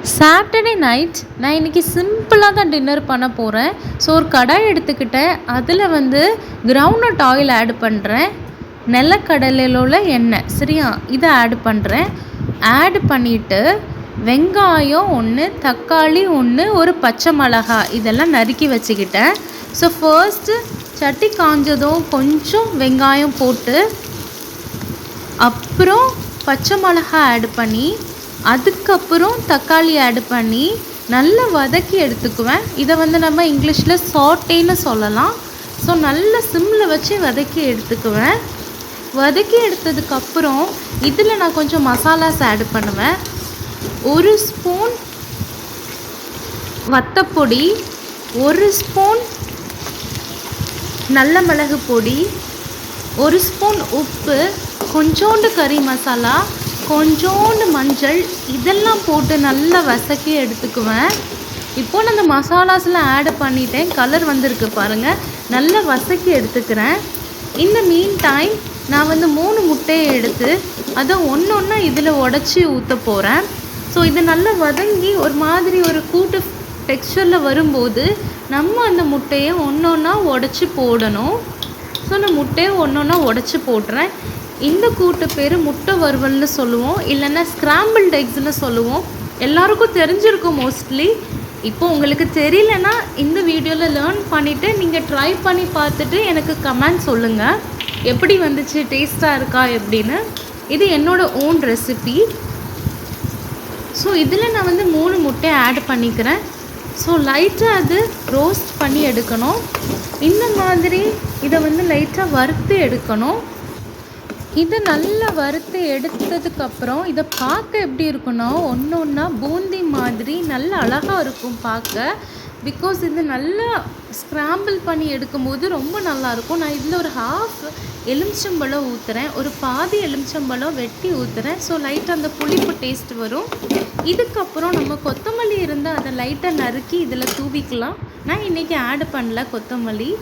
Saturday night நான் இன்றைக்கி சிம்பிளாக தான் டின்னர் பண்ண போகிறேன். ஸோ ஒரு கடாய் எடுத்துக்கிட்டேன். அதில் வந்து கிரவுண்ட்நட் ஆயில் ஆட் பண்ணுறேன். நிலக்கடலையில் உள்ள எண்ணெய் சரியா, இதை ஆட் பண்ணுறேன். ஆட் பண்ணிவிட்டு வெங்காயம் 1, தக்காளி 1, ஒரு பச்சை மிளகாய் இதெல்லாம் நறுக்கி வச்சுக்கிட்டேன். ஸோ ஃபர்ஸ்ட்டு சட்டி காஞ்சதும் கொஞ்சம் வெங்காயம் போட்டு அப்புறம் பச்சை மிளகாய் ஆட் பண்ணி அதுக்கப்புறம் தக்காளி ஆட் பண்ணி நல்லா வதக்கி எடுத்துக்குவேன். இதை வந்து நம்ம இங்கிலீஷில் சாட்டேன்னு சொல்லலாம். ஸோ நல்ல சிம்மில் வச்சு வதக்கி எடுத்துக்குவேன். வதக்கி எடுத்ததுக்கப்புறம் இதில் நான் கொஞ்சம் மசாலாஸ் ஆட் பண்ணுவேன். 1 ஸ்பூன் வத்தப்பொடி, 1 ஸ்பூன் நல்ல மிளகு பொடி, 1 ஸ்பூன் உப்பு, கொஞ்சோண்டு கறி மசாலா, கொஞ்சோண்டு மஞ்சள் இதெல்லாம் போட்டு நல்லா வதக்கி எடுத்துக்குவேன். இப்போது நான் அந்த மசாலாஸ்லாம் ஆட் பண்ணிட்டேன். கலர் வந்திருக்கு பாருங்கள். நல்லா வதக்கி எடுத்துக்கிறேன். இந்த மீன் டைம் நான் வந்து 3 முட்டையை எடுத்து அதை ஒன்று ஒன்றா இதில் உடச்சி ஊற்ற போகிறேன். ஸோ இது நல்லா வதங்கி ஒரு மாதிரி ஒரு கூட்டு டெக்ஸ்சரில் வரும்போது நம்ம அந்த முட்டையை ஒன்று ஒன்றா உடச்சி போடணும். ஸோ நான் முட்டையை ஒன்று ஒன்றா உடச்சி போடுறேன். இந்த கூட்டு பேர் முட்டை வறுவல்னு சொல்லுவோம், இல்லைன்னா ஸ்க்ராம்பிள்டு எக்ஸ்னு சொல்லுவோம். எல்லாருக்கும் தெரிஞ்சிருக்கும் மோஸ்ட்லி. இப்போது உங்களுக்கு தெரியலனா இந்த வீடியோவில் லேர்ன் பண்ணிவிட்டு நீங்கள் ட்ரை பண்ணி பார்த்துட்டு எனக்கு கமெண்ட் சொல்லுங்கள், எப்படி வந்துச்சு, டேஸ்ட்டாக இருக்கா எப்படின்னு. இது என்னோடய ஓன் ரெசிபி. ஸோ இதில் நான் வந்து 3 முட்டையை ஆட் பண்ணிக்கிறேன். ஸோ லைட்டாக அது ரோஸ்ட் பண்ணி எடுக்கணும். இந்த மாதிரி இதை வந்து லைட்டாக வறுத்து எடுக்கணும். இது நல்லா வறுத்து எடுத்ததுக்கப்புறம் இதை பார்க்க எப்படி இருக்குன்னா ஒன்று ஒன்றா பூந்தி மாதிரி நல்ல அழகாக இருக்கும் பார்க்க. பிகாஸ் இது நல்லா ஸ்க்ராம்பிள் பண்ணி எடுக்கும்போது ரொம்ப நல்லாயிருக்கும். நான் இதில் ஒரு ஹாஃப் எலுமிச்சம்பழம் ஊற்றுறேன், ஒரு பாதி எலுமிச்சம்பழம் வெட்டி ஊற்றுறேன். ஸோ லைட்டாக அந்த புளிப்பு டேஸ்ட் வரும். இதுக்கப்புறம் நம்ம கொத்தமல்லி இருந்தால் அதை லைட்டாக நறுக்கி இதில் தூவிக்கலாம். நான் இன்றைக்கி ஆட் பண்ணல கொத்தமல்லி.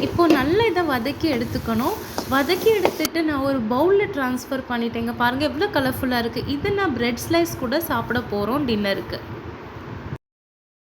இப்போது நல்லா இதை வதக்கி எடுத்துக்கணும். வதக்கி எடுத்துகிட்டு நான் ஒரு பவுலில் ட்ரான்ஸ்ஃபர் பண்ணிட்டேங்க. பாருங்கள் எவ்வளோ கலர்ஃபுல்லாக இருக்குது. இது நான் ப்ரெட் ஸ்லைஸ் கூட சாப்பிட போகிறோம் டின்னருக்கு.